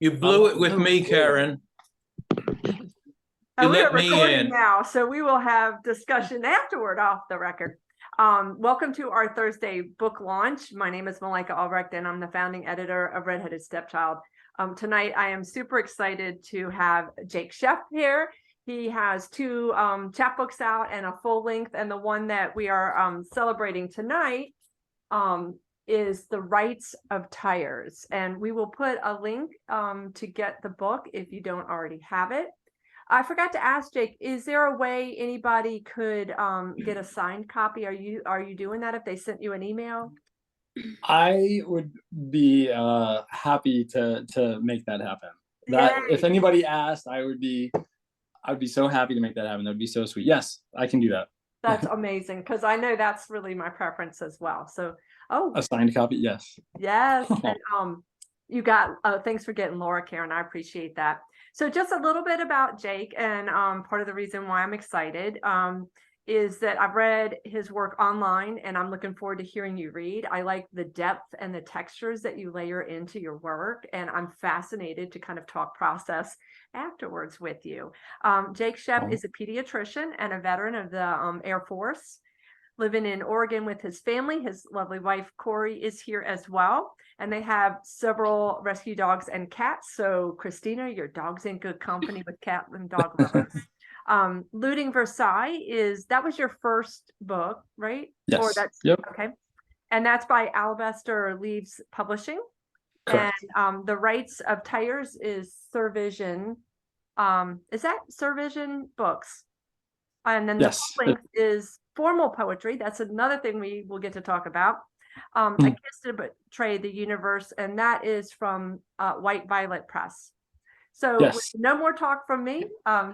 You blew it with me, Karen. You We are let me recording in. now, so we will have discussion afterward off the record. Welcome to our Thursday book launch. My name is Malika Albrecht, and I'm the founding editor of Redheaded Stepchild. Tonight, I am super excited to have Jake Sheff here. He has two chapbooks out and a full length, and the one that we are celebrating tonight is the Rites of Tires. And we will put a link to get the book if you don't already have it. I forgot to ask Jake, is there a way anybody could get a signed copy? Are you doing that if they sent you an email? I would be happy to make that happen. That Yay. if anybody asked, I'd be so happy to make that happen. That'd be so sweet. Yes, I can do that. That's amazing, because I know that's really my preference as well. So, a signed copy, yes. Yes, and you got thanks for getting Laura, Karen. I appreciate that. So just a little bit about Jake, and part of the reason why I'm excited is that I've read his work online, and I'm looking forward to hearing you read. I like the depth and the textures that you layer into your work, and I'm fascinated to kind of talk process afterwards with you. Jake Sheff is a pediatrician and a veteran of the Air Force, living in Oregon with his family. His lovely wife, Corey, is here as well. And they have several rescue dogs and cats. So Christina, your dog's in good company with cat and dog lovers. Looting Versailles that was your first book, right? Yes. Or that's yep. Okay. And that's by Alabaster Leaves Publishing. Correct. And the Rites of Tires is SurVision. Is that SurVision Books? And then the Yes. length is formal poetry. That's another thing we will get to talk about. A Kiss to Betray the Universe, and that is from White Violet Press. So yes. No more talk from me.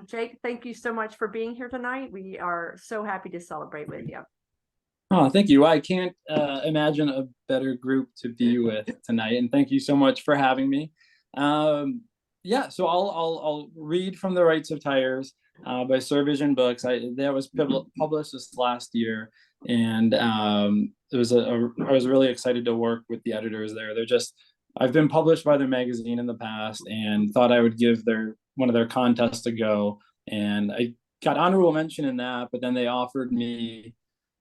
Jake, thank you so much for being here tonight. We are so happy to celebrate with you. Oh, thank you. I can't imagine a better group to be with tonight, and thank you so much for having me. Yeah, so I'll read from the Rites of Tires by SurVision Books. That was published this last year, and I was really excited to work with the editors there. I've been published by their magazine in the past, and thought I would give one of their contests a go, and I got honorable mention in that. But then they offered me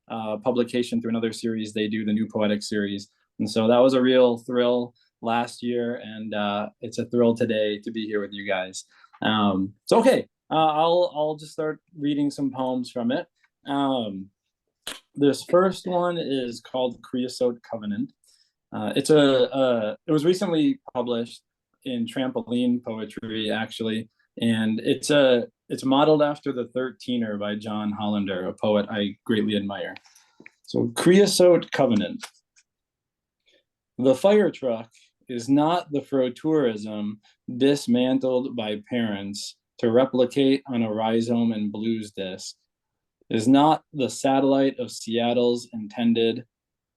publication through another series they do, the New Poetic series, and so that was a real thrill last year, and it's a thrill today to be here with you guys. So okay, I'll just start reading some poems from it. This first one is called Creosote Covenant. It was recently published in Trampoline Poetry, actually, and it's modeled after The 13er by John Hollander, a poet I greatly admire. So Creosote Covenant. The fire truck is not the frotourism dismantled by parents to replicate on a rhizome and blues disc, is not the satellite of Seattle's intended,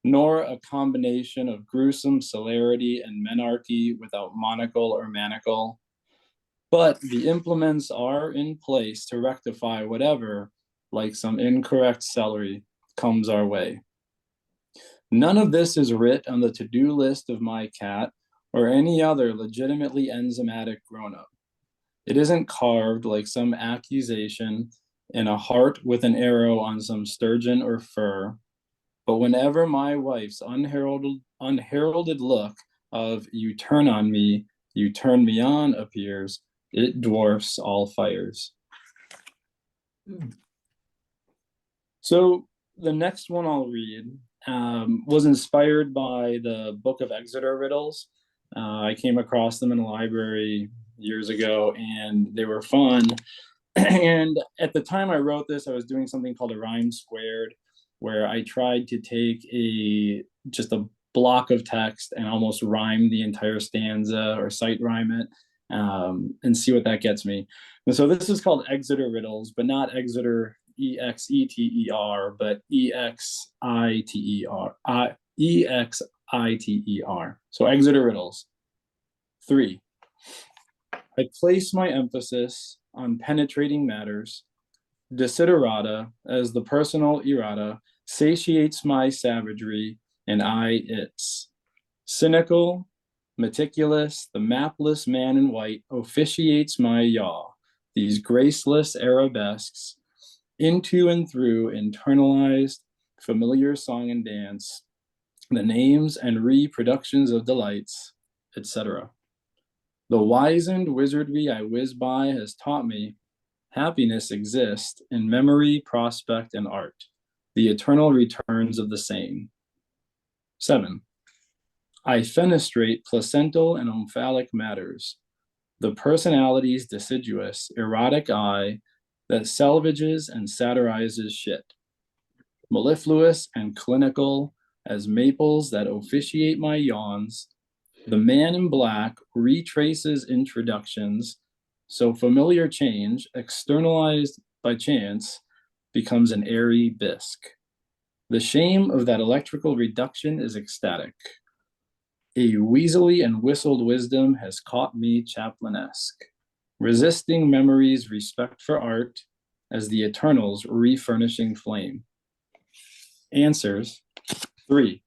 nor a combination of gruesome celerity and menarche without monocle or manacle, but the implements are in place to rectify whatever, like some incorrect celery, comes our way. None of this is writ on the to-do list of my cat or any other legitimately enzymatic grown-up. It isn't carved like some accusation in a heart with an arrow on some sturgeon or fur. But whenever my wife's unheralded look of "you turn on me, you turn me on" appears, it dwarfs all fires. So the next one I'll read was inspired by the Book of Exeter Riddles. I came across them in a library years ago, and they were fun. And at the time I wrote this, I was doing something called a rhyme squared, where I tried to take just a block of text and almost rhyme the entire stanza or sight rhyme it, and see what that gets me. And so this is called Exeter Riddles, but not Exeter EXETER, but EXITER. So Exeter Riddles. 3. I place my emphasis on penetrating matters. Desiderata, as the personal errata, satiates my savagery, and I its. Cynical, Meticulous, the mapless man in white officiates my yaw, these graceless arabesques, into and through internalized familiar song and dance, the names and reproductions of delights, etc. The wizened wizardry I whiz by has taught me happiness exists in memory, prospect, and art, the eternal returns of the same. 7. I fenestrate placental and omphalic matters, the personality's deciduous, erotic eye that salvages and satirizes shit, mellifluous and clinical as maples that officiate my yawns. The man in black retraces introductions, so familiar change, externalized by chance, becomes an airy bisque. The shame of that electrical reduction is ecstatic. A weaselly and whistled wisdom has caught me Chaplinesque, resisting memory's respect for art as the eternal's refurnishing flame. Answers. 3.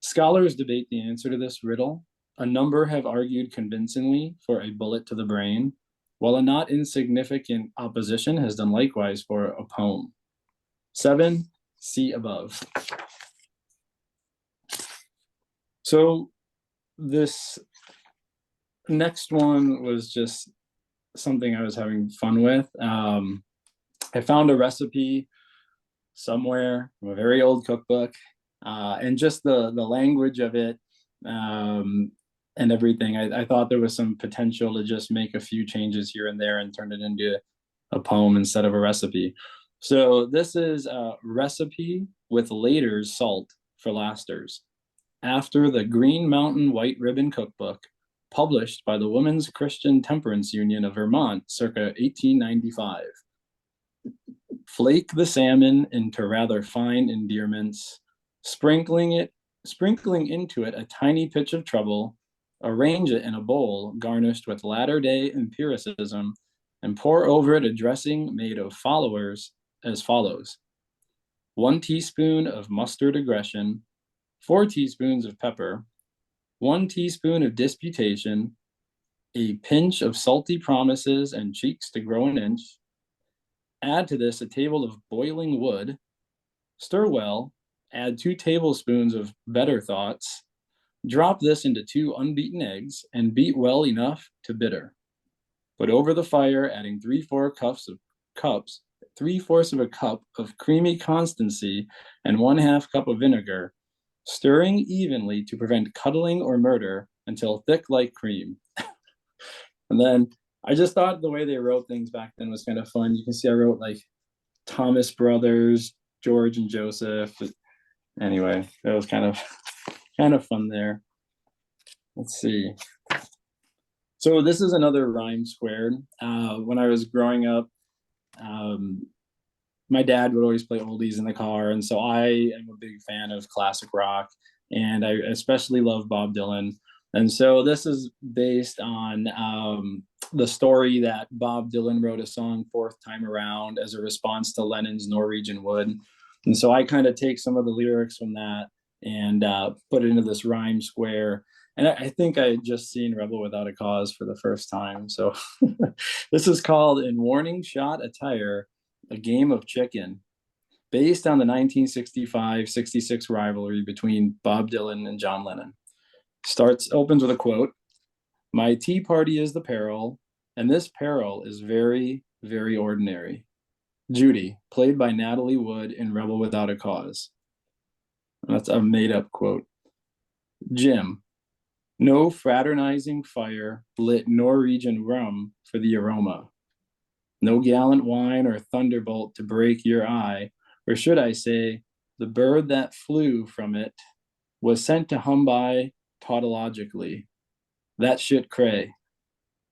Scholars debate the answer to this riddle. A number have argued convincingly for a bullet to the brain, while a not insignificant opposition has done likewise for a poem. 7. See above. So this next one was just something I was having fun with. I found a recipe somewhere from a very old cookbook, and just the language of it, and everything. I thought there was some potential to just make a few changes here and there and turn it into a poem instead of a recipe. So this is a recipe with Later's salt for lasters, after the Green Mountain White Ribbon Cookbook, published by the Women's Christian Temperance Union of Vermont circa 1895. Flake the salmon into rather fine endearments, sprinkling into it a tiny pitch of trouble, arrange it in a bowl garnished with latter-day empiricism, and pour over it a dressing made of followers as follows: 1 teaspoon of mustard aggression, 4 teaspoons of pepper, 1 teaspoon of disputation, a pinch of salty promises and cheeks to grow an inch. Add to this a table of boiling wood, stir well, add 2 tablespoons of better thoughts, drop this into 2 unbeaten eggs, and beat well enough to bitter. Put over the fire, adding 3/4 of a cup of creamy constancy and 1/2 cup of vinegar, stirring evenly to prevent cuddling or murder until thick like cream. And then I just thought the way they wrote things back then was kind of fun. You can see I wrote like Thomas Brothers, George and Joseph. But anyway, that was kind of fun there. Let's see. So this is another rhyme squared. When I was growing up, my dad would always play oldies in the car, and so I am a big fan of classic rock, and I especially love Bob Dylan. And so this is based on the story that Bob Dylan wrote a song 4th Time Around as a response to Lennon's Norwegian Wood. And so I kind of take some of the lyrics from that and put it into this rhyme square. And I think I had just seen Rebel Without a Cause for the first time. So this is called In Warning Shot Attire, a Game of Chicken, based on the 1965-66 rivalry between Bob Dylan and John Lennon. Opens with a quote: "My tea party is the peril, and this peril is very, very ordinary. Judy, played by Natalie Wood in Rebel Without a Cause." That's a made-up quote. "Jim, no fraternizing fire lit Norwegian rum for the aroma. No gallant wine or thunderbolt to break your eye, or should I say, the bird that flew from it was sent to hum by tautologically. That shit cray.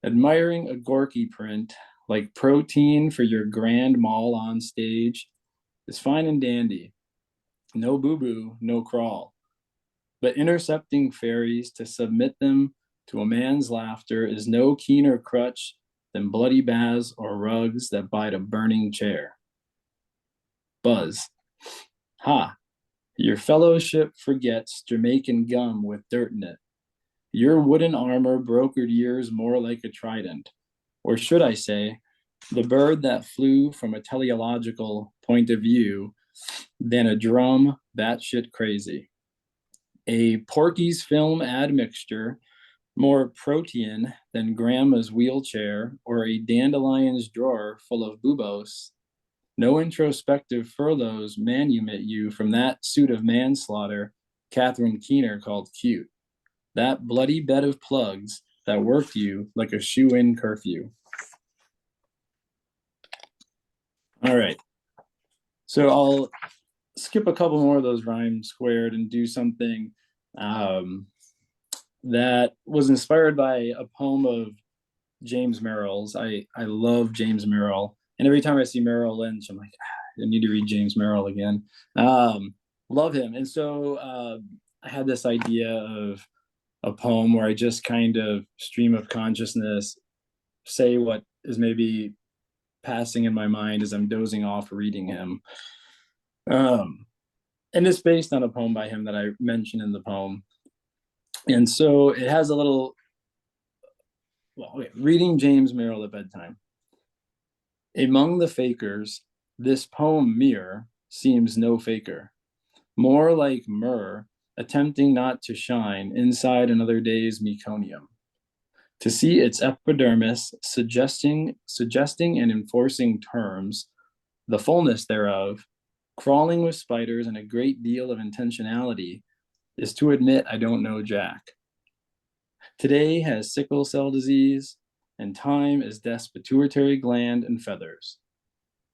Admiring a Gorky print, like protein for your grand mall on stage, is fine and dandy. No boo-boo, no crawl. But intercepting fairies to submit them to a man's laughter is no keener crutch than bloody baths or rugs that bite a burning chair. Buzz. Ha! Your fellowship forgets Jamaican gum with dirt in it. Your wooden armor brokered years more like a trident, or should I say, the bird that flew from a teleological point of view than a drum batshit crazy. A Porky's film admixture, more protean than grandma's wheelchair or a dandelion's drawer full of bubos. No introspective furloughs manumit you from that suit of manslaughter Catherine Keener called cute. That bloody bed of plugs that worked you like a shoe-in curfew. All right. So I'll skip a couple more of those rhymes squared and do something that was inspired by a poem of James Merrill's. I love James Merrill. And every time I see Merrill Lynch, I'm like, I need to read James Merrill again. Love him. And so I had this idea of a poem where I just kind of stream of consciousness, say what is maybe passing in my mind as I'm dozing off reading him. And it's based on a poem by him that I mentioned in the poem. And so it has a little, reading James Merrill at bedtime. Among the fakers, this poem mere seems no faker. More like myrrh, attempting not to shine inside another day's meconium. To see its epidermis suggesting and enforcing terms, the fullness thereof, crawling with spiders and a great deal of intentionality, is to admit I don't know jack. Today has sickle cell disease, and time is death's pituitary gland and feathers.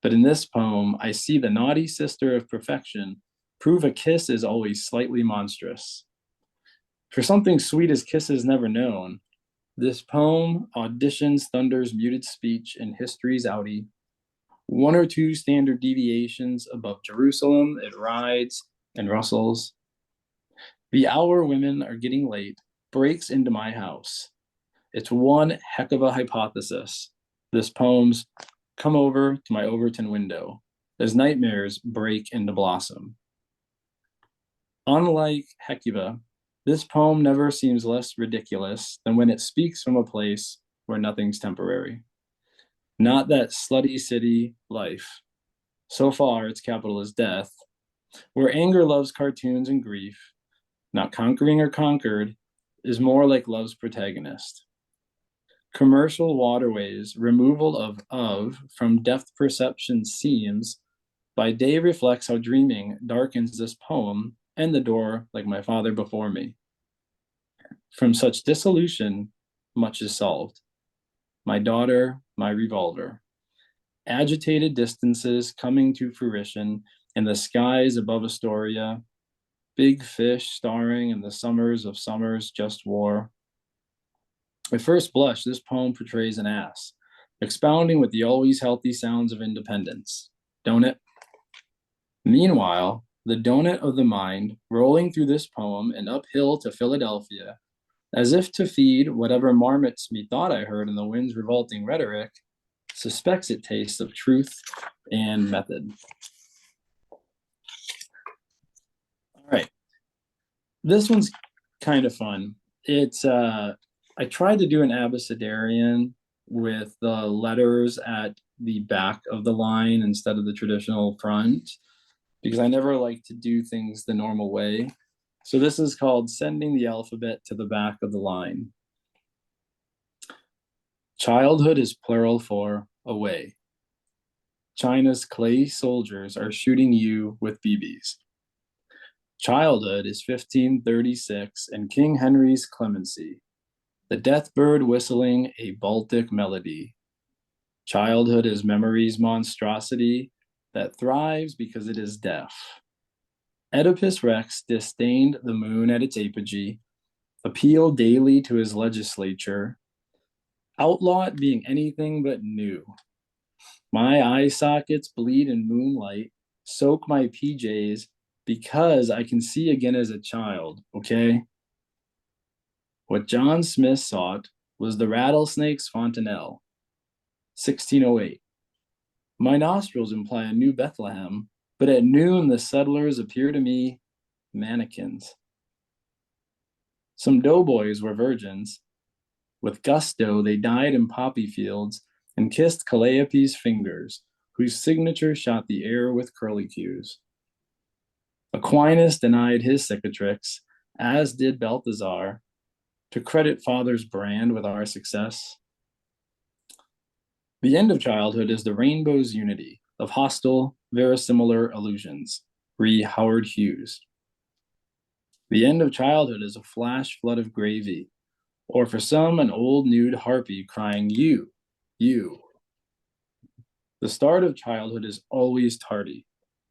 But in this poem, I see the naughty sister of perfection prove a kiss is always slightly monstrous. For something sweet as kisses never known, this poem auditions thunder's muted speech in history's outie. One or two standard deviations above Jerusalem, it rides and rustles. The hour women are getting late breaks into my house. It's one heck of a hypothesis. This poem's come over to my Overton window as nightmares break into blossom. Unlike Hecuba, this poem never seems less ridiculous than when it speaks from a place where nothing's temporary. Not that slutty city life. So far, its capital is death, where anger loves cartoons and grief, not conquering or conquered, is more like love's protagonist. Commercial waterways, removal of from depth perception seems, by day reflects how dreaming darkens this poem and the door like my father before me. From such dissolution, much is solved. My daughter, my revolver. Agitated distances coming to fruition in the skies above Astoria. Big fish starring in the summers of summers just war. At first blush, this poem portrays an ass, expounding with the always healthy sounds of independence. Don't it? Meanwhile, the donut of the mind, rolling through this poem and uphill to Philadelphia, as if to feed whatever marmots methought I heard in the wind's revolting rhetoric, suspects it tastes of truth and method. All right. This one's kind of fun. It's, I tried to do an abecedarian with the letters at the back of the line instead of the traditional front, because I never like to do things the normal way. So this is called sending the alphabet to the back of the line. Childhood is plural for away. China's clay soldiers are shooting you with BBs. Childhood is 1536 and King Henry's clemency. The death bird whistling a Baltic melody. Childhood is memory's monstrosity that thrives because it is deaf. Oedipus Rex disdained the moon at its apogee, appealed daily to his legislature, outlawed being anything but new. My eye sockets bleed in moonlight, soak my PJs because I can see again as a child, okay? What John Smith sought was the rattlesnake's fontanelle, 1608. My nostrils imply a new Bethlehem, but at noon the settlers appear to me mannequins. Some doughboys were virgins. With gusto, they died in poppy fields and kissed Calliope's fingers, whose signature shot the air with curlicues. Aquinas denied his cicatrix, as did Balthazar, to credit father's brand with our success. The end of childhood is the rainbow's unity of hostile, verisimilar illusions. Re Howard Hughes. The end of childhood is a flash flood of gravy, or for some, an old nude harpy crying, you, you. The start of childhood is always tardy,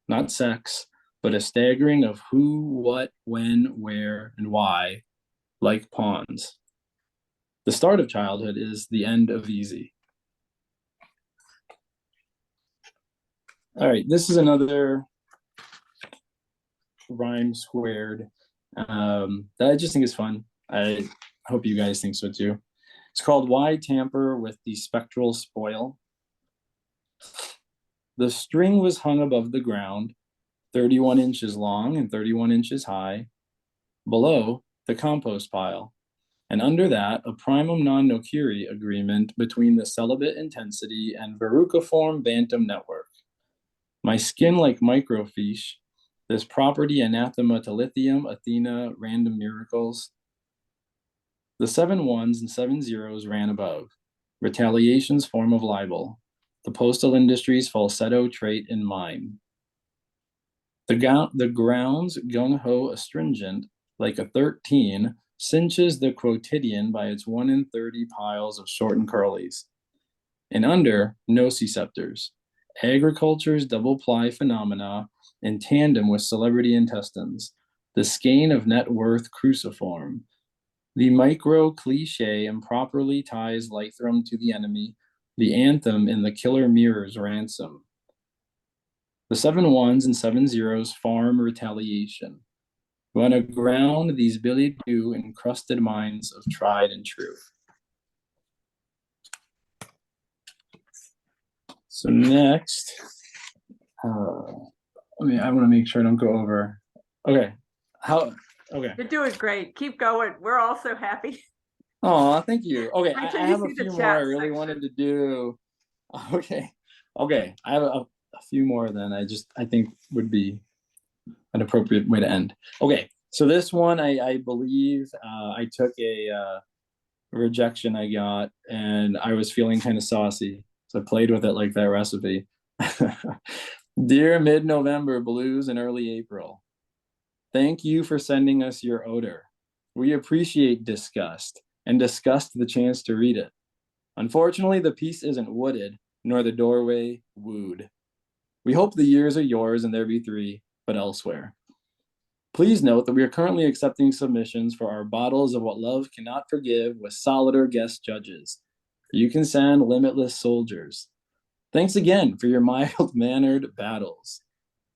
not sex, but a staggering of who, what, when, where, and why, like pawns. The start of childhood is the end of easy. All right, this is another rhyme squared that I just think is fun. I hope you guys think so too. It's called Why Tamper with the Spectral Spoil? The string was hung above the ground, 31 inches long and 31 inches high. Below, the compost pile. And under that, a primum non nocere agreement between the celibate intensity and verruciform bantam network. My skin like microfiche, this property anathema to lithium, Athena, random miracles. The 7 ones and 7 zeros ran above. Retaliation's form of libel. The postal industry's falsetto trait in mine. The ground's gung-ho astringent, like a 13, cinches the quotidian by its 1 in 30 piles of shortened curlies. And under, nociceptors. Agriculture's double-ply phenomena in tandem with celebrity intestines. The skein of net worth cruciform. The micro cliche improperly ties Lythrum to the enemy, the anthem in the killer mirror's ransom. The 7 ones and 7 zeros farm retaliation. Run aground these billied dew encrusted minds of tried and true. So next, I want to make sure I don't go over. Okay, okay. You're doing great. Keep going. We're all so happy. Oh, thank you. Okay, I Until you have a see the few more chat I really section. wanted to do. Okay, I have a few more then I think would be an appropriate way to end. Okay, so this one I believe I took a rejection I got and I was feeling kind of saucy. So I played with it like that recipe. Dear mid-November blues in early April, thank you for sending us your odor. We appreciate disgust and disgust the chance to read it. Unfortunately, the piece isn't wooded, nor the doorway wooed. We hope the years are yours and there be 3, but elsewhere. Please note that we are currently accepting submissions for our Bottles of What Love Cannot Forgive with solider guest judges. You can send Limitless Soldiers. Thanks again for your mild-mannered battles.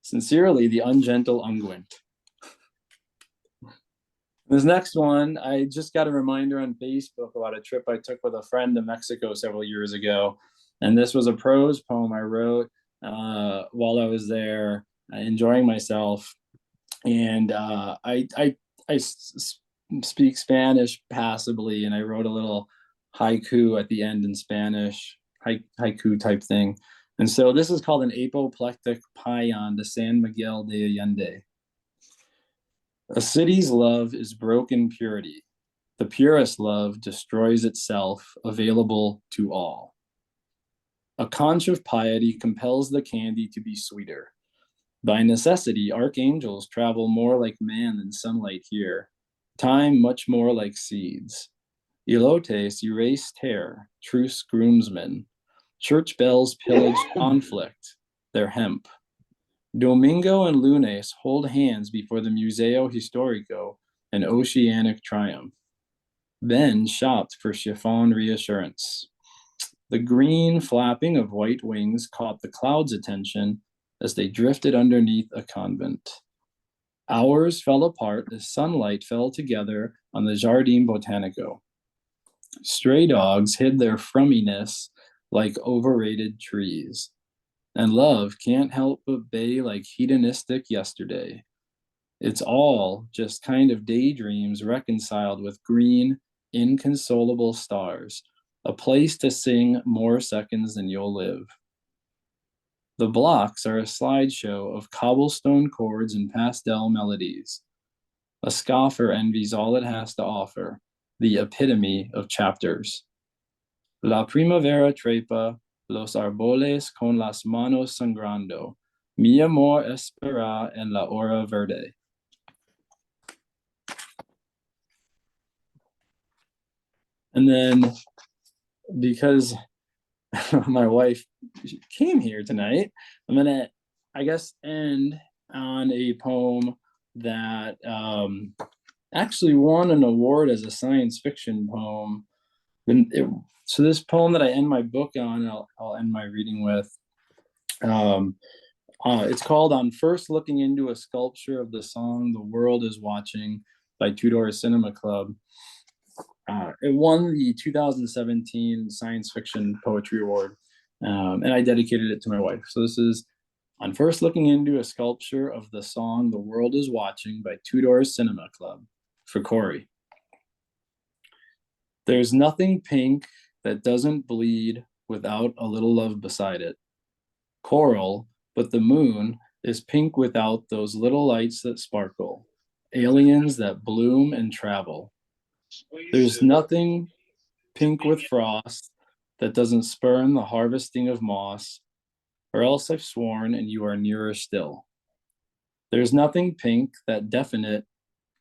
Sincerely, the ungentle unguent. This next one, I just got a reminder on Facebook about a trip I took with a friend to Mexico several years ago. And this was a prose poem I wrote while I was there, enjoying myself. And I speak Spanish passably, and I wrote a little haiku at the end in Spanish, haiku type thing. And so this is called an apoplectic paean to San Miguel de Allende. A city's love is broken purity. The purest love destroys itself, available to all. A conch of piety compels the candy to be sweeter. By necessity, archangels travel more like man than sunlight here. Time much more like seeds. Elotes erase tear, truce groomsmen. Church bells pillage conflict, their hemp. Domingo and Lunes hold hands before the Museo Historico, an oceanic triumph. Then shopped for chiffon reassurance. The green flapping of white wings caught the clouds' attention as they drifted underneath a convent. Hours fell apart as sunlight fell together on the Jardin Botanico. Stray dogs hid their frumminess like overrated trees. And love can't help but bay like hedonistic yesterday. It's all just kind of daydreams reconciled with green, inconsolable stars, a place to sing more seconds than you'll live. The blocks are a slideshow of cobblestone chords and pastel melodies. A scoffer envies all it has to offer, the epitome of chapters. La primavera trepa los árboles con las manos sangrando. Mi amor espera en la hora verde. And then, because my wife came here tonight, I'm gonna, I guess, end on a poem that actually won an award as a science fiction poem. So this poem that I end my book on, I'll end my reading with. It's called "On First Looking into a Sculpture of the Song the World is Watching" by Two Doors Cinema Club. It won the 2017 Science Fiction Poetry Award, and I dedicated it to my wife. So this is "On First Looking into a Sculpture of the Song the World is Watching" by Two Doors Cinema Club, for Corey. There's nothing pink that doesn't bleed without a little love beside it. Coral, but the moon is pink without those little lights that sparkle, aliens that bloom and travel. There's nothing pink with frost that doesn't spurn the harvesting of moss, or else I've sworn and you are nearer still. There's nothing pink that definite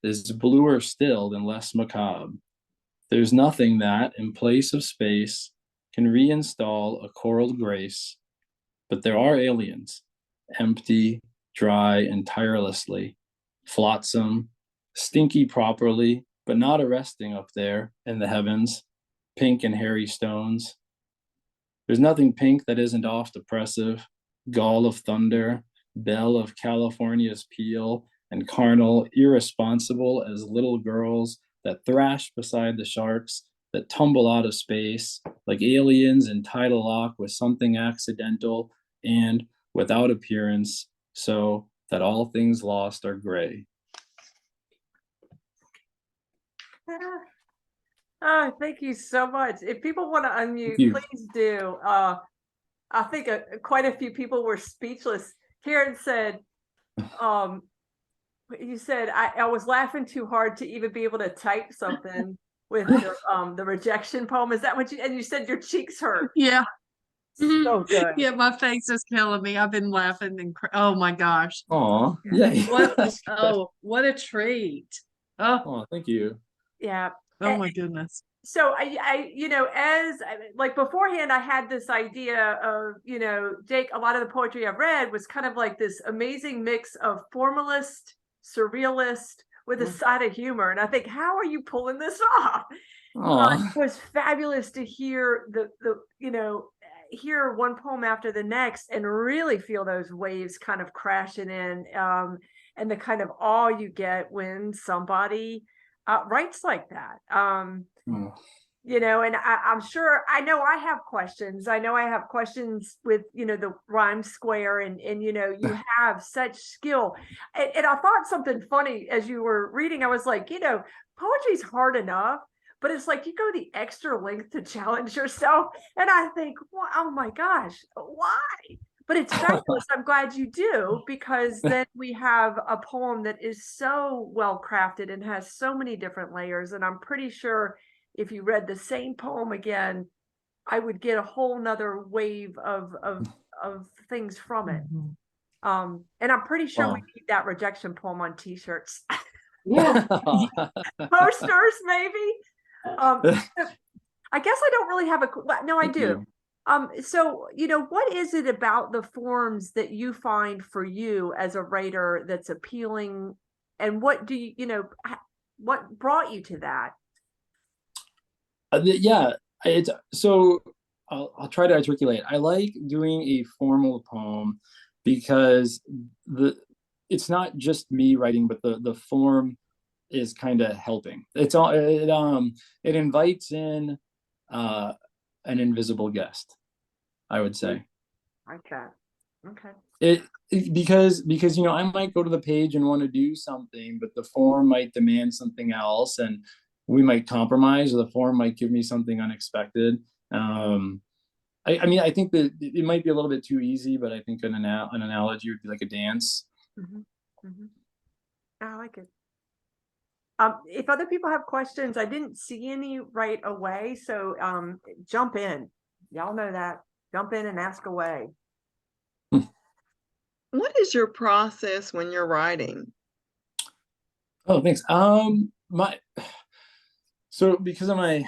is bluer still than less macabre. There's nothing that, in place of space, can reinstall a coral grace, but there are aliens, empty, dry, and tirelessly, flotsam, stinky properly, but not arresting up there in the heavens, pink and hairy stones. There's nothing pink that isn't oft oppressive, gall of thunder, bell of California's peal, and carnal, irresponsible as little girls that thrash beside the sharks that tumble out of space like aliens in tidal lock with something accidental and without appearance, so that all things lost are gray. Oh, thank you so much. If people want to unmute, please do. I think quite a few people were speechless. Karen said, you said, I was laughing too hard to even be able to type something with the rejection poem. Is that what you, and you said your cheeks hurt? Yeah. So good. Yeah, my face is killing me. I've been laughing and oh my gosh. Oh, yeah. What a treat. Oh, thank you. Yeah. Oh my goodness. So I as like beforehand, I had this idea of, Jake, a lot of the poetry I've read was kind of like this amazing mix of formalist, surrealist with a side of humor. And I think, how are you pulling this off? It was fabulous to hear hear one poem after the next and really feel those waves kind of crashing in, and the kind of awe you get when somebody writes like that. And I'm sure, I know I have questions. I know I have questions with, the rhyme square and you have such skill. And I thought something funny as you were reading. I was like, poetry's hard enough, but it's like you go the extra length to challenge yourself. And I think, well, oh my gosh, why? But it's fabulous. I'm glad you do, because then we have a poem that is so well crafted and has so many different layers. And I'm pretty sure if you read the same poem again, I would get a whole nother wave of things from it. And I'm pretty sure we need that rejection poem on t-shirts. Yeah. Posters, maybe. I guess I don't really have no, I do. So, what is it about the forms that you find for you as a writer that's appealing, and what do you, what brought you to that? So I'll try to articulate. I like doing a formal poem because it's not just me writing, but the form is kind of helping. It invites in an invisible guest, I would say. Okay. Okay. Because I might go to the page and want to do something, but the form might demand something else, and we might compromise, or the form might give me something unexpected. I think that it might be a little bit too easy, but I think an analogy would be like a dance. I like it. If other people have questions, I didn't see any right away, so jump in. Y'all know that. Jump in and ask away. What is your process when you're writing? Oh, thanks. So because of my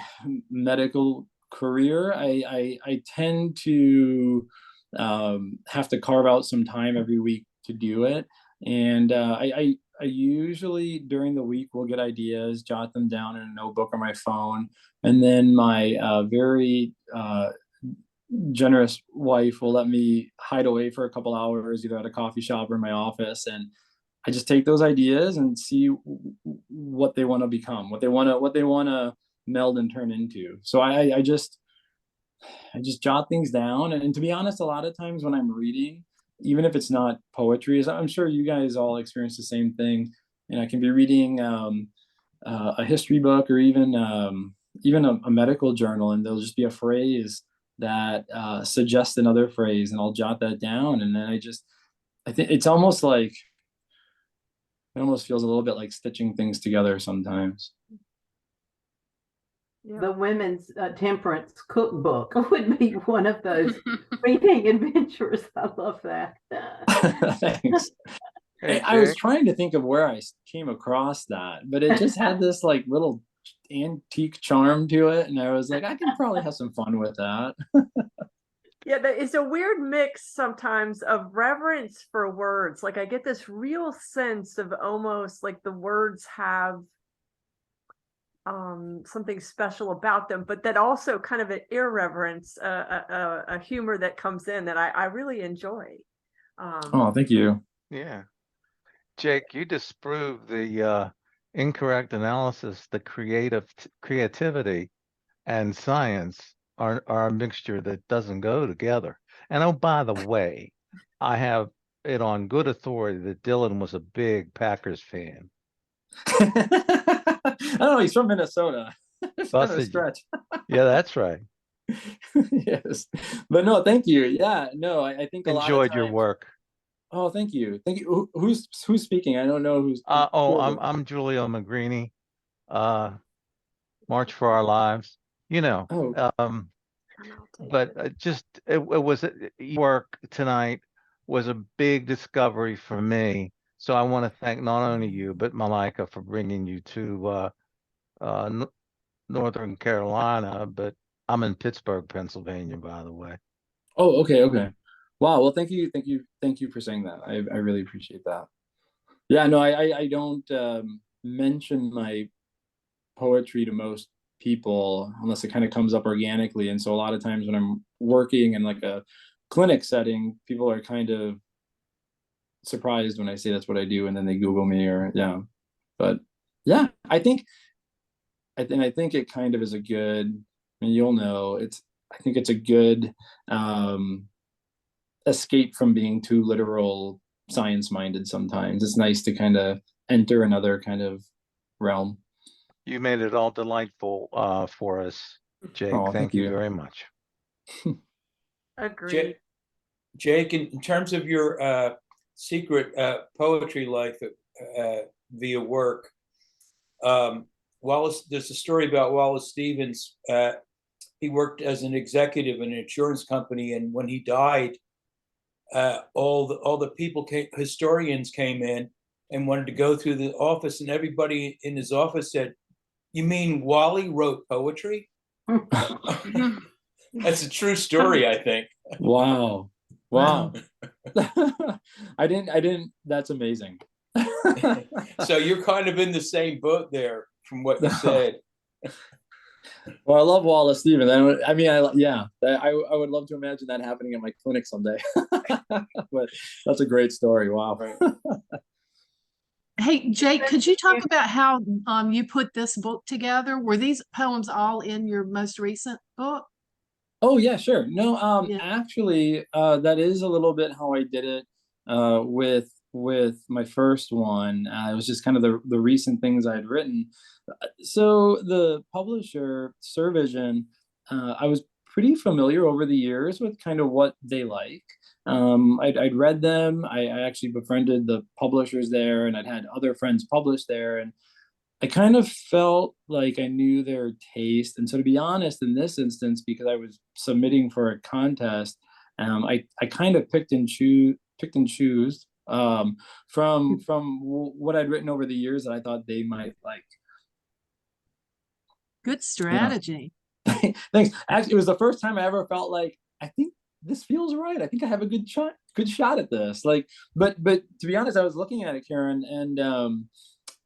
medical career, I tend to have to carve out some time every week to do it. And I usually during the week will get ideas, jot them down in a notebook or my phone. And then my very generous wife will let me hide away for a couple hours, either at a coffee shop or in my office. And I just take those ideas and see what they want to become, what they want to meld and turn into. So I just jot things down. And to be honest, a lot of times when I'm reading, even if it's not poetry, as I'm sure you guys all experience the same thing, and I can be reading a history book or even a medical journal, and there'll just be a phrase that suggests another phrase, and I'll jot that down. And then I think it's almost like, it almost feels a little bit like stitching things together sometimes. Yeah. The women's temperance cookbook would be one of those reading adventures. I love that. Thanks. Hey, I was Jake. trying to think of where I came across that, but it just had this like little antique charm to it, and I was like, I can probably have some fun with that. Yeah, it's a weird mix sometimes of reverence for words. Like I get this real sense of almost like the words have something special about them, but that also kind of an irreverence, a humor that comes in that I really enjoy. Oh, thank you. Yeah. Jake, you disproved the incorrect analysis, the creativity and science are a mixture that doesn't go together. And oh, by the way, I have it on good authority that Dylan was a big Packers fan. I don't know, he's from Minnesota. It's kind of a Busted you. stretch. Yeah, that's right. Yes, but no, thank you. Yeah, no, I think a lot of Enjoyed your times- work. Oh, thank you. Who's speaking? I don't know who's. I'm Giulio Magrini. March for Our Lives. Oh, But it was your work tonight was a big discovery for me. So I want to thank not only you but Malika for bringing you to Northern Carolina. But I'm in Pittsburgh, Pennsylvania, by the way. oh, okay. Wow. Well, thank you for saying that. I really appreciate that. Yeah, no, I don't mention my poetry to most people unless it kind of comes up organically. And so a lot of times when I'm working in like a clinic setting, people are kind of surprised when I say that's what I do, and then they Google me or yeah. But yeah, I think it kind of is a good, and you'll know, I think it's a good escape from being too literal science minded sometimes. It's nice to kind of enter another kind of realm. You made it all delightful for us, Jake. Oh, thank you very much. Agreed. Jake, in terms of your secret poetry life via work, Wallace, there's a story about Wallace Stevens. He worked as an executive in an insurance company, and when he died, all the historians came in and wanted to go through the office, and everybody in his office said, "You mean Wally wrote poetry?" That's a true story, I think. Wow. I didn't, that's amazing. So you're kind of in the same boat there from what you said. Well, I love Wallace Stevens. I would love to imagine that happening at my clinic someday. But that's a great story. Wow. Hey, Jake, could you talk about how you put this book together? Were these poems all in your most recent book? Oh yeah, sure. No, Yeah. actually, that is a little bit how I did it with my first one. It was just kind of the recent things I'd written. So the publisher, SurVision, I was pretty familiar over the years with kind of what they like. I'd read them. I actually befriended the publishers there, and I'd had other friends publish there, and I kind of felt like I knew their taste. And so to be honest, in this instance, because I was submitting for a contest, I kind of picked and choose from what I'd written over the years that I thought they might like. Good strategy. Thanks. Actually, it was the first time I ever felt like I think this feels right. I think I have a good shot at this. Like, but to be honest, I was looking at it, Karen, and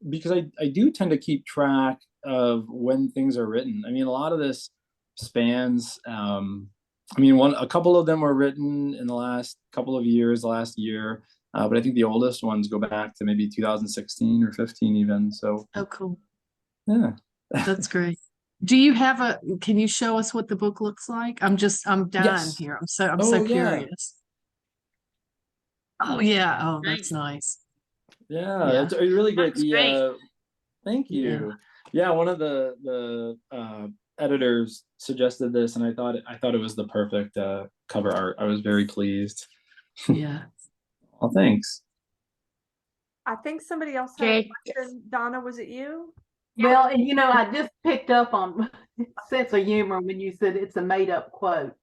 because I do tend to keep track of when things are written. I mean, a lot of this spans. I mean, a couple of them were written in the last couple of years, the last year, but I think the oldest ones go back to maybe 2016 or 15 even. So, Oh, cool. yeah. That's great. Do you have can you show us what the book looks like? I'm dying Yes. here. I'm so Oh, yeah. curious. Oh yeah. Oh, that's nice. Yeah, Yeah. it's really great. That's great. Thank Yeah. you. Yeah, one of the editors suggested this, and I thought it was the perfect cover art. I was very pleased. Yeah. Well, thanks. I think somebody else had a Jake. question. Donna, was it you? Well, and you know, I just picked up on sense of humor when you said it's a made up quote.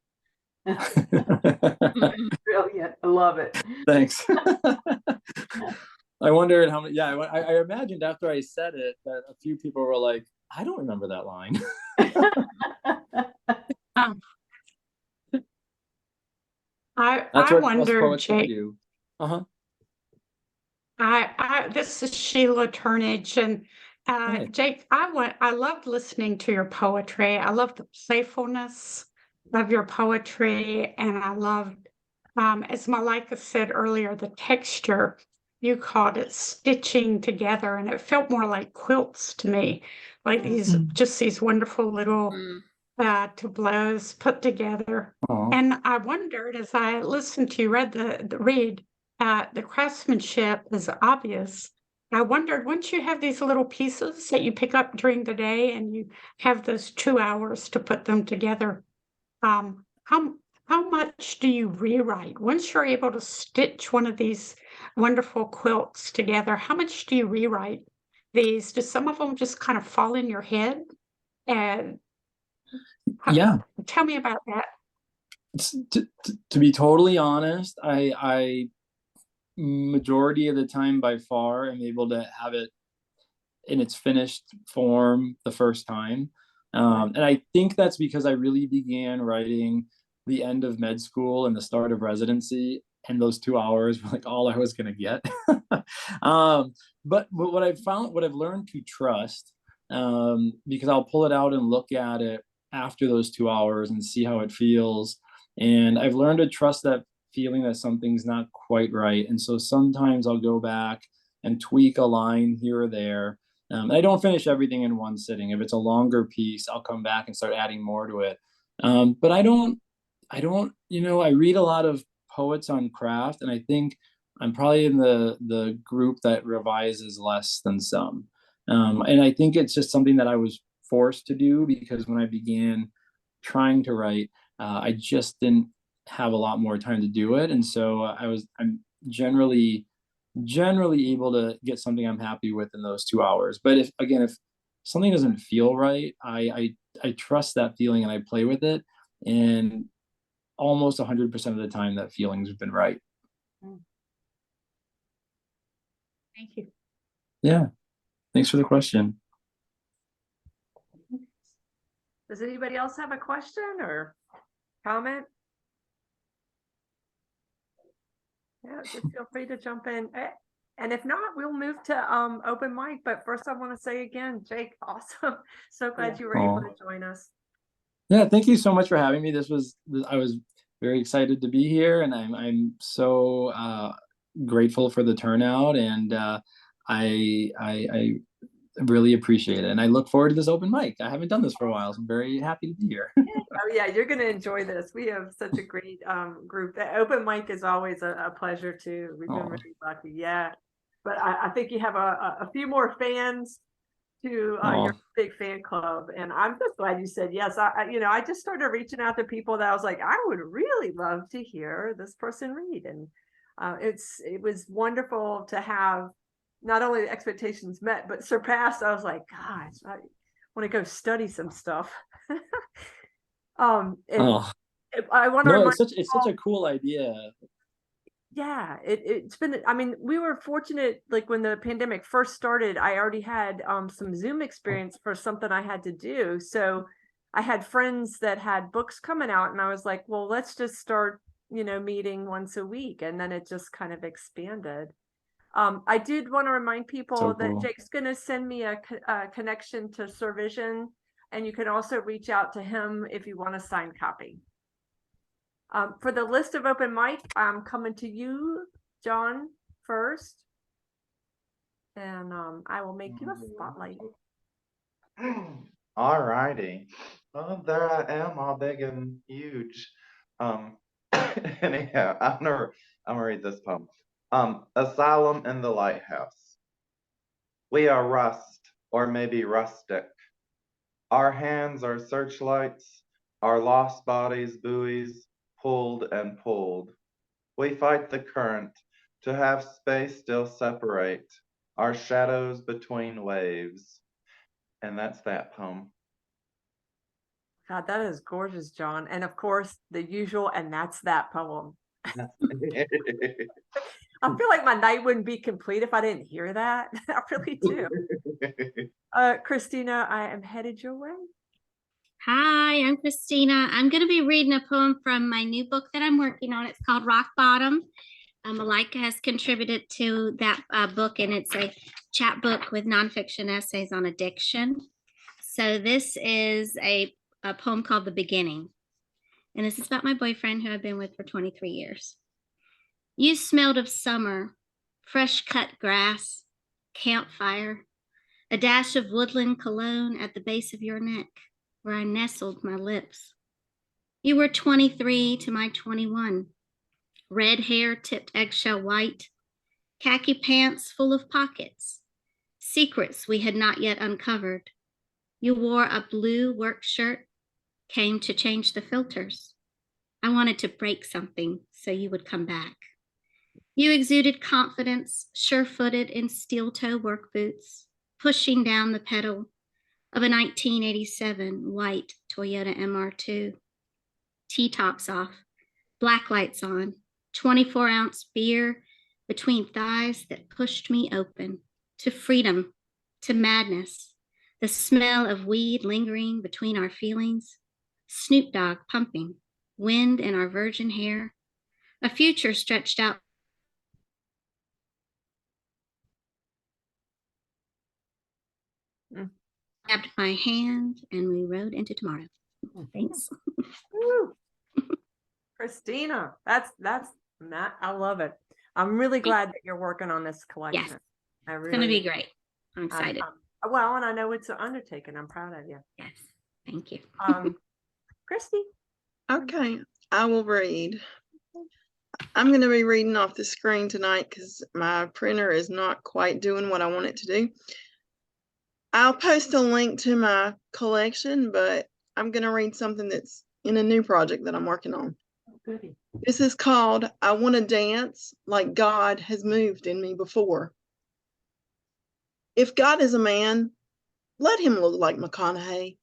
Brilliant. I love it. Thanks. I wondered how many. Yeah, I imagined after I said it that a few people were like, "I don't remember that line." That's I what us wonder, poets can Jake. do. Uh-huh. This is Sheila Turnage, and Hi. Jake, I loved listening to your poetry. I love the playfulness of your poetry, and I loved, as Malika said earlier, the texture. You called it stitching together, and it felt more like quilts to me, like these wonderful little tableaus put together. Aw. And I wondered as I listened to you read, the craftsmanship is obvious. I wondered, once you have these little pieces that you pick up during the day and you have those 2 hours to put them together, how much do you rewrite? Once you're able to stitch one of these wonderful quilts together, how much do you rewrite these? Do some of them just kind of fall in your head? And Yeah. tell me about that. To be totally honest, I majority of the time by far am able to have it in its finished form the first time. And I think that's because I really began writing the end of med school and the start of residency, and those 2 hours were like all I was gonna get. But what I've learned to trust, because I'll pull it out and look at it after those 2 hours and see how it feels. And I've learned to trust that feeling that something's not quite right. And so sometimes I'll go back and tweak a line here or there. I don't finish everything in one sitting. If it's a longer piece, I'll come back and start adding more to it. But I don't, I read a lot of poets on craft, and I think I'm probably in the group that revises less than some. And I think it's just something that I was forced to do because when I began trying to write, I just didn't have a lot more time to do it. And so I'm generally able to get something I'm happy with in those 2 hours. But if something doesn't feel right, I trust that feeling and I play with it. And almost 100% of the time that feeling's been right. Thank you. Yeah. Thanks for the question. Does anybody else have a question or comment? Yeah, just feel free to jump in. And if not, we'll move to open mic. But first I want to say again, Jake, awesome. So glad you were able to join us. Yeah, thank you so much for having me. I was very excited to be here, and I'm so grateful for the turnout, and I really appreciate it. And I look forward to this open mic. I haven't done this for a while, so I'm very happy to be here. Oh yeah, you're going to enjoy this. We have such a great group. The open mic is always a pleasure too. We've been Aw. really lucky. Yeah. But I think you have a few more fans to your Aw. big fan club. And I'm just glad you said yes. I just started reaching out to people that I was like, I would really love to hear this person read. And it was wonderful to have not only the expectations met, but surpassed. I was like, gosh, I want to go study some stuff. And Oh, I want to no, remind it's such a cool idea. yeah, it's been, I mean, we were fortunate, like when the pandemic first started, I already had some Zoom experience for something I had to do. So I had friends that had books coming out, and I was like, well, let's just start, meeting once a week. And then it just kind of expanded. I did want to remind people So that cool. Jake's going to send me a connection to SurVision, and you can also reach out to him if you want a signed copy. For the list of open mic, I'm coming to you, John, first. And I will make you a spotlight. All righty. Well, there I am, all big and huge. Anyhow, I'm gonna read this poem. Asylum in the Lighthouse. We are rust, or maybe rustic. Our hands are searchlights, our lost bodies buoys, pulled and pulled. We fight the current to have space still separate our shadows between waves. And that's that poem. God, that is gorgeous, John. And of course, the usual, and that's that poem. I feel like my night wouldn't be complete if I didn't hear that. I really do. Christina, I am headed your way. Hi, I'm Christina. I'm going to be reading a poem from my new book that I'm working on. It's called Rock Bottom. Malika has contributed to that book, and it's a chapbook with nonfiction essays on addiction. So this is a poem called The Beginning. And this is about my boyfriend who I've been with for 23 years. You smelled of summer, fresh cut grass, campfire, a dash of woodland cologne at the base of your neck, where I nestled my lips. You were 23 to my 21. Red hair tipped eggshell white, khaki pants full of pockets, secrets we had not yet uncovered. You wore a blue work shirt, came to change the filters. I wanted to break something so you would come back. You exuded confidence, sure-footed in steel-toe work boots, pushing down the pedal of a 1987 white Toyota MR2. T-tops off, black lights on, 24-ounce beer between thighs that pushed me open to freedom, to madness, the smell of weed lingering between our feelings, Snoop Dogg pumping, wind in our virgin hair, a future stretched out. Grabbed my hand and we rode into tomorrow. Thanks. Christina, that's Matt. I love it. I'm really glad that you're working on this collection. Yes, It's going to be great. I'm excited. Well, and I know it's an undertaking. I'm proud of you. Yes, thank you. Christy. Okay, I will read. I'm going to be reading off the screen tonight because my printer is not quite doing what I want it to do. I'll post a link to my collection, but I'm going to read something that's in a new project that I'm working on. Goody. This is called I Want to Dance Like God Has Moved in Me Before. If God is a man, let him look like McConaughey.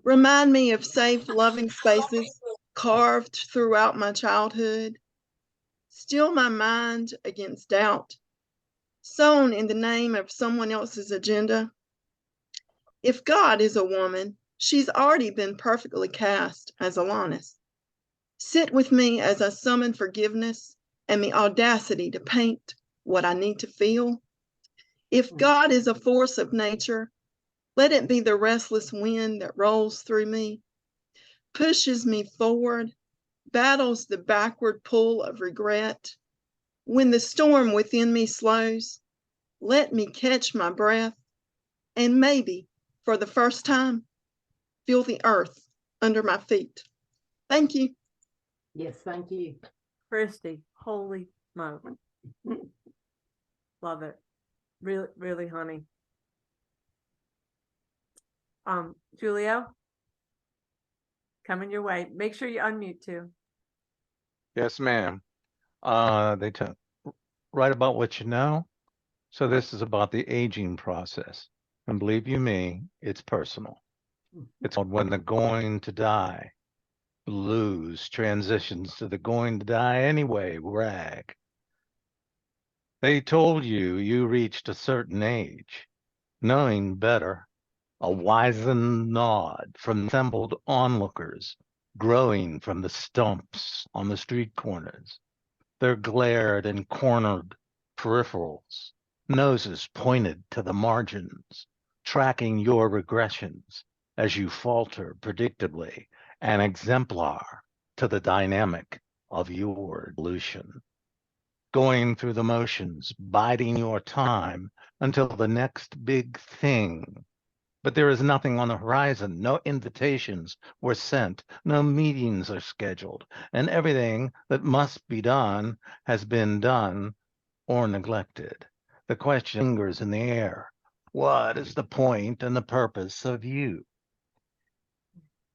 Remind me of safe, loving spaces carved throughout my childhood. Still my mind against doubt, sown in the name of someone else's agenda. If God is a woman, she's already been perfectly cast as Alanis. Sit with me as I summon forgiveness and the audacity to paint what I need to feel. If God is a force of nature, let it be the restless wind that rolls through me, pushes me forward, battles the backward pull of regret. When the storm within me slows, let me catch my breath and maybe, for the first time, feel the earth under my feet. Thank you. Yes, thank you. Christy, holy smoke. Love it. Really, really, honey. Julio, coming your way. Make sure you unmute too. Yes, ma'am. They write about what you know. So this is about the aging process. And believe you me, it's personal. It's called When the Going to Die Blues transitions to the going to die anyway rag. They told you reached a certain age. Knowing better, a wizened nod from assembled onlookers growing from the stumps on the street corners. Their glared and cornered peripherals, noses pointed to the margins, tracking your regressions as you falter predictably, an exemplar to the dynamic of your evolution. Going through the motions, biding your time until the next big thing. But there is nothing on the horizon. No invitations were sent. No meetings are scheduled. And everything that must be done has been done or neglected. The question lingers in the air. What is the point and the purpose of you?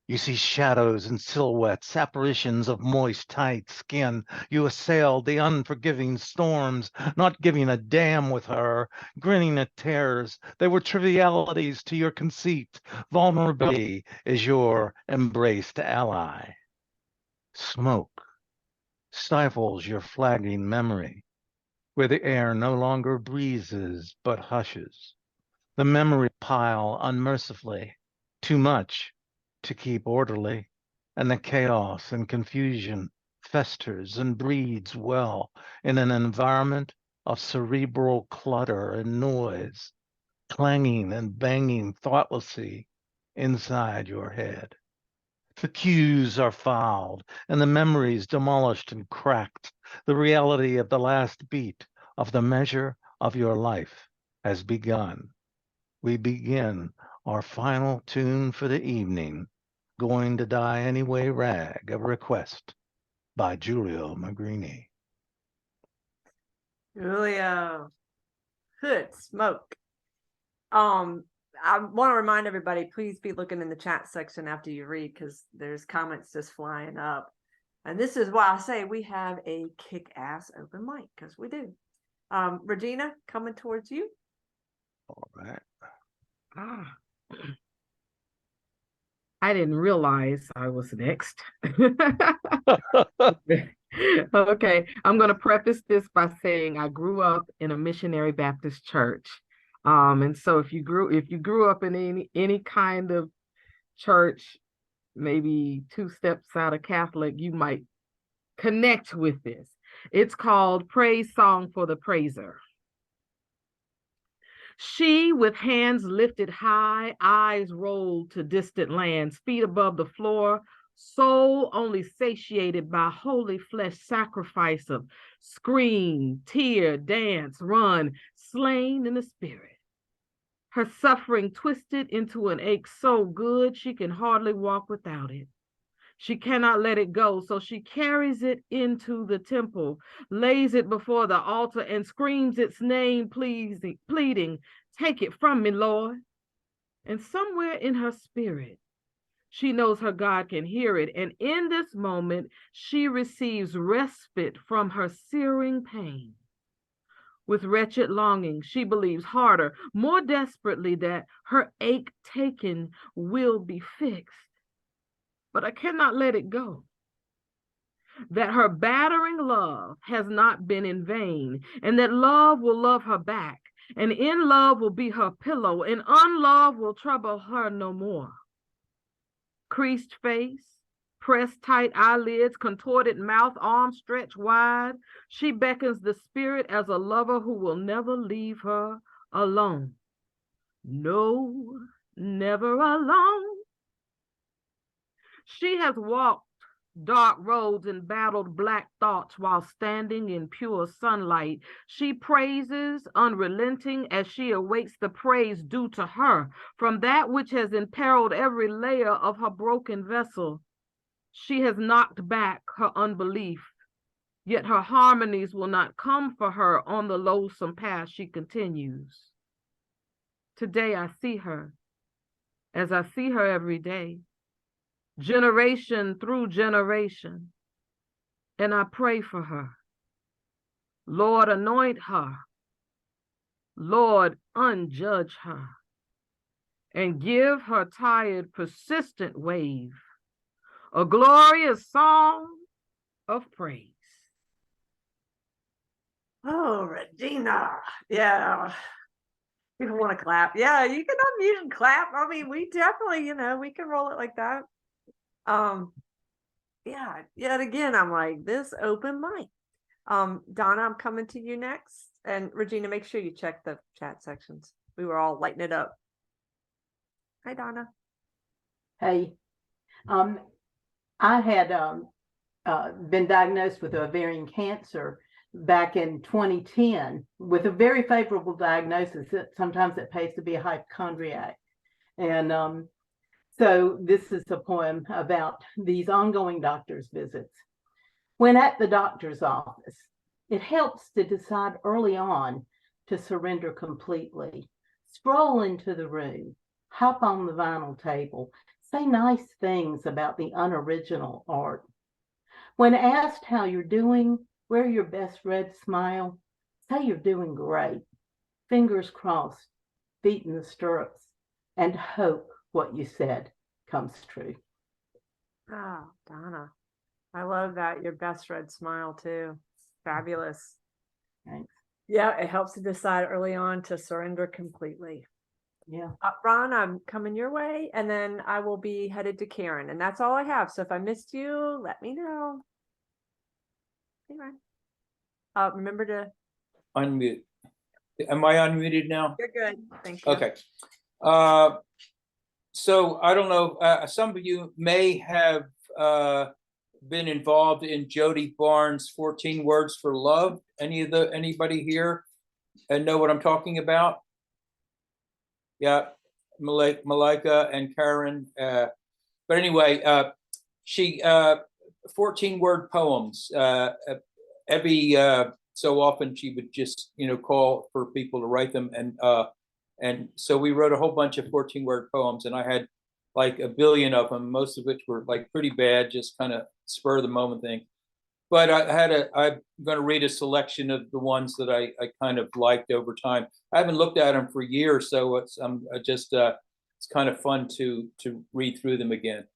You see shadows and silhouettes, apparitions of moist, tight skin. You assailed the unforgiving storms, not giving a damn with her, grinning at tears. They were trivialities to your conceit. Vulnerability is your embraced ally. Smoke stifles your flagging memory, where the air no longer breezes but hushes. The memory pile unmercifully, too much to keep orderly, and the chaos and confusion festers and breeds well in an environment of cerebral clutter and noise, clanging and banging thoughtlessly inside your head. The cues are fouled and the memories demolished and cracked. The reality of the last beat of the measure of your life has begun. We begin our final tune for the evening, Going to Die Anyway Rag, a request by Julio Magrini. Julio, good smoke. I want to remind everybody, please be looking in the chat section after you read, because there's comments just flying up. And this is why I say we have a kick-ass open mic, because we do. Regina, coming towards you. All right. I didn't realize I was next. Okay, I'm going to preface this by saying I grew up in a missionary Baptist church. And so if you grew up in any kind of church, maybe 2 steps out of Catholic, you might connect with this. It's called Praise Song for the Praiser. She, with hands lifted high, eyes rolled to distant lands, feet above the floor, soul only satiated by holy flesh sacrifice of scream, tear, dance, run, slain in the spirit. Her suffering twisted into an ache so good she can hardly walk without it. She cannot let it go, so she carries it into the temple, lays it before the altar, and screams its name, pleading, "Take it from me, Lord." And somewhere in her spirit, she knows her God can hear it, and in this moment, she receives respite from her searing pain. With wretched longing, she believes harder, more desperately, that her ache taken will be fixed. But I cannot let it go. That her battering love has not been in vain, and that love will love her back, and in love will be her pillow, and unlove will trouble her no more. Creased face, pressed tight eyelids, contorted mouth, arms stretched wide, she beckons the spirit as a lover who will never leave her alone. No, never alone. She has walked dark roads and battled black thoughts while standing in pure sunlight. She praises unrelenting as she awaits the praise due to her from that which has imperiled every layer of her broken vessel. She has knocked back her unbelief, yet her harmonies will not come for her on the loathsome path she continues. Today I see her, as I see her every day, generation through generation, and I pray for her. Lord, anoint her. Lord, unjudge her, and give her tired, persistent wave a glorious song of praise. Oh, Regina. Yeah. People want to clap. Yeah, you can unmute and clap. I mean, we definitely, we can roll it like that. Yeah, yet again, I'm like, this open mic. Donna, I'm coming to you next. And Regina, make sure you check the chat sections. We were all lighting it up. Hi, Donna. Hey, I had been diagnosed with ovarian cancer back in 2010 with a very favorable diagnosis. Sometimes it pays to be a hypochondriac. And so this is a poem about these ongoing doctor's visits. When at the doctor's office, it helps to decide early on to surrender completely. Stroll into the room, hop on the vinyl table, say nice things about the unoriginal art. When asked how you're doing, wear your best red smile, say you're doing great. Fingers crossed, feet in the stirrups, and hope what you said comes true. Oh, Donna. I love that. Your best red smile too. Fabulous. Thanks. Yeah, it helps to decide early on to surrender completely. Yeah. Ron, I'm coming your way, and then I will be headed to Karen, and that's all I have. So if I missed you, let me know. Hey, Ron. Remember to Unmute. Am I unmuted now? You're good. Thank you. Okay. So I don't know. Some of you may have been involved in Jody Barnes' 14 Words for Love. Anybody here and know what I'm talking about? Yeah, Malika and Karen. But anyway, she 14-word poems. Every so often she would just call for people to write them, and so we wrote a whole bunch of 14-word poems, and I had like a billion of them, most of which were like pretty bad, just kind of spur of the moment thing. But I'm going to read a selection of the ones that I kind of liked over time. I haven't looked at them for years, so it's kind of fun to read through them again.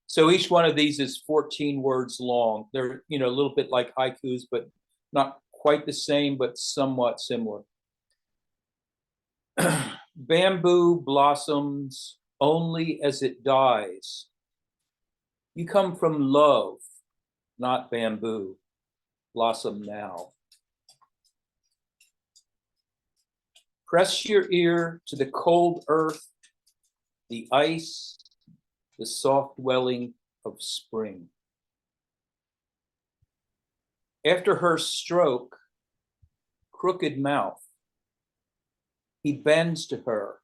So each one of these is 14 words long. They're a little bit like haikus, but not quite the same, but somewhat similar. Bamboo blossoms only as it dies. You come from love, not bamboo. Blossom now. Press your ear to the cold earth, the ice, the soft welling of spring. After her stroke, crooked mouth, he bends to her,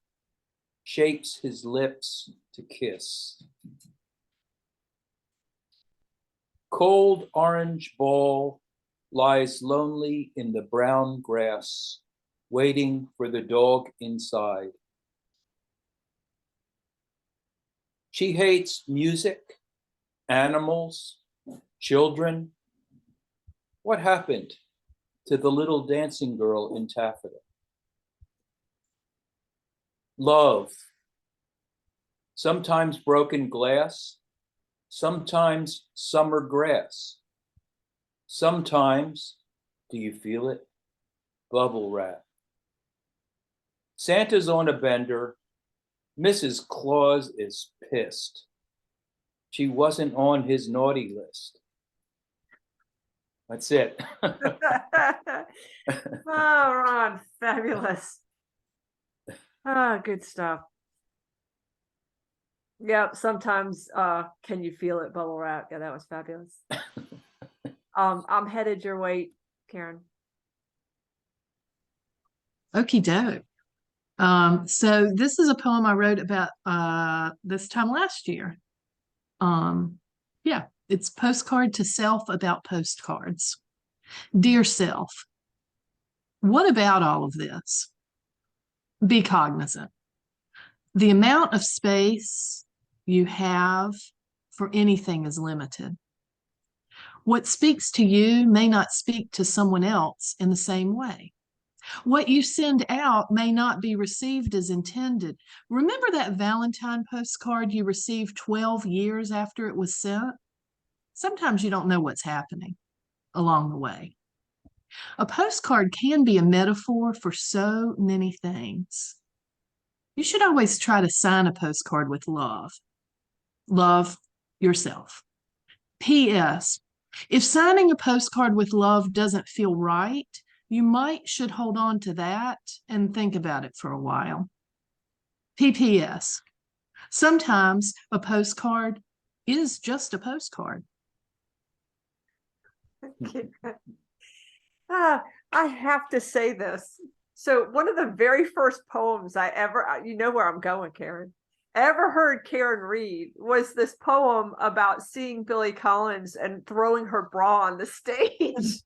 shapes his lips to kiss. Cold orange ball lies lonely in the brown grass, waiting for the dog inside. She hates music, animals, children. What happened to the little dancing girl in taffeta? Love, sometimes broken glass, sometimes summer grass. Sometimes, do you feel it? Bubble wrap. Santa's on a bender. Mrs. Claus is pissed. She wasn't on his naughty list. That's it. Oh, Ron, fabulous. Oh, good stuff. Yeah, sometimes can you feel it, bubble wrap? Yeah, that was fabulous. I'm headed your way, Karen. Okie doke. So this is a poem I wrote about this time last year. Yeah, it's Postcard to Self about postcards. Dear self, what about all of this? Be cognizant. The amount of space you have for anything is limited. What speaks to you may not speak to someone else in the same way. What you send out may not be received as intended. Remember that Valentine postcard you received 12 years after it was sent? Sometimes you don't know what's happening along the way. A postcard can be a metaphor for so many things. You should always try to sign a postcard with love. Love yourself. P.S. If signing a postcard with love doesn't feel right, you should hold on to that and think about it for a while. P.P.S. Sometimes a postcard is just a postcard. I have to say this. So one of the very first poems I ever, you know where I'm going, Karen, ever heard Karen read was this poem about seeing Billy Collins and throwing her bra on the stage.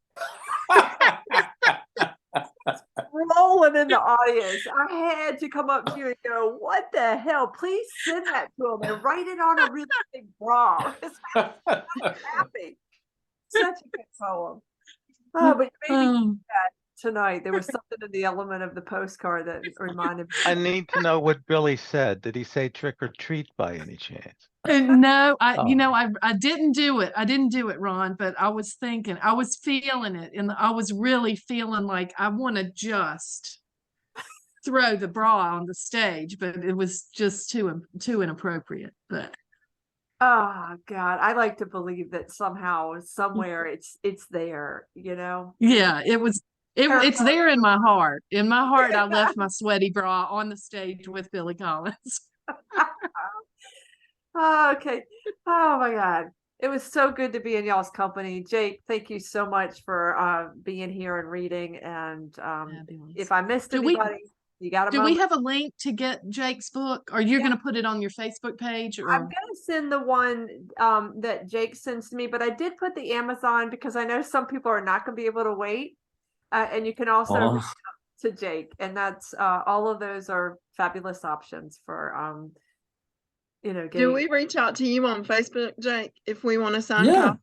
Rolling in the audience. I had to come up to you and go, what the hell? Please send that to him and write it on a really big bra. I'm happy. Such a good poem. Oh, but you made me think that tonight. There was something in the element of the postcard that reminded me. I need to know what Billy said. Did he say trick or treat by any chance? No, I Oh. didn't do it. I didn't do it, Ron, but I was thinking, I was feeling it, and I was really feeling like I want to just throw the bra on the stage, but it was just too inappropriate. But Oh God, I like to believe that somehow, somewhere, it's there. You know. yeah, it's there in my heart. In my heart, I left my sweaty bra on the stage with Billy Collins. Oh, okay. Oh my God. It was so good to be in y'all's company. Jake, thank you so much for being here and reading. And if I missed anybody, you got a Do moment. we have a link to get Jake's book? Or you're going to put it on your Facebook page? Or I'm going to send the one that Jake sends to me, but I did put the Amazon because I know some people are not going to be able to wait. And you can also reach out to Jake, and that's all of those are fabulous options for Do we reach out to you on Facebook, Jake, if we want to sign Yeah. copy?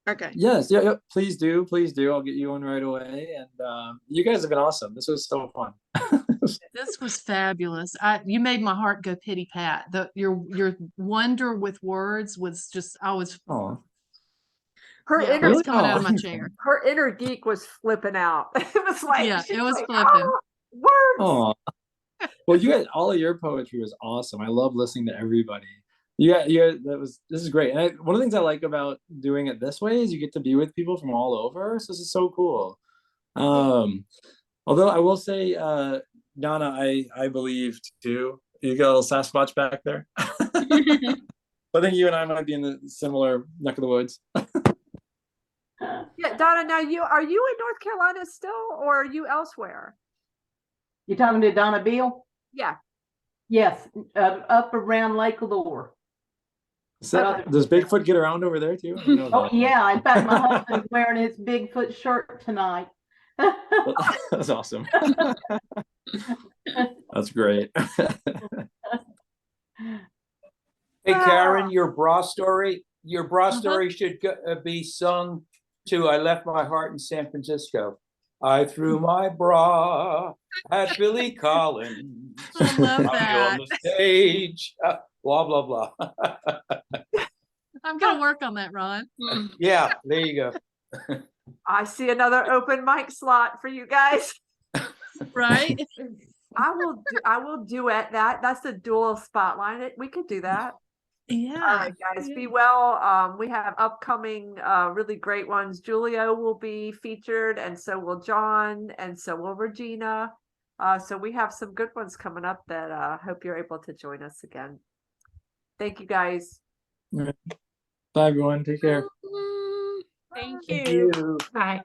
Okay. Yes, yeah, please do. I'll get you one right away. And you guys have been awesome. This was so fun. This was fabulous. You made my heart go pity pat. Your wonder with words was just Oh, her yeah, inner I was coming out of my chair. her inner geek was flipping out. It was like, yeah, it was like, flipping. Words. oh. Well, you guys, all of your poetry was awesome. I love listening to everybody. Yeah, this is great. And one of the things I like about doing it this way is you get to be with people from all over. So this is so cool. Although I will say, Donna, I believe too. You got a little Sasquatch back there. I think you and I might be in the similar neck of the woods. Yeah, Donna. Now, are you in North Carolina still, or are you elsewhere? You talking to Donna Beal? Yeah. Yes, up around Lake Lure. So, does Bigfoot get around over there too? Oh yeah, in fact, my husband's wearing his Bigfoot shirt tonight. That's awesome. That's great. Hey, Karen, your bra story should be sung to I Left My Heart in San Francisco. I threw my bra at Billy Collins. I love that. On the stage. Blah, blah, blah. I'm going to work on that, Ron. Yeah, there you go. I see another open mic slot for you guys. Right? I will duet that. That's a dual spotlight. We could do that. Yeah. All right, guys, be well. We have upcoming really great ones. Julio will be featured, and so will John, and so will Regina. So we have some good ones coming up that I hope you're able to join us again. Thank you, guys. Bye, everyone. Take care. Thank Thank you. you. Bye.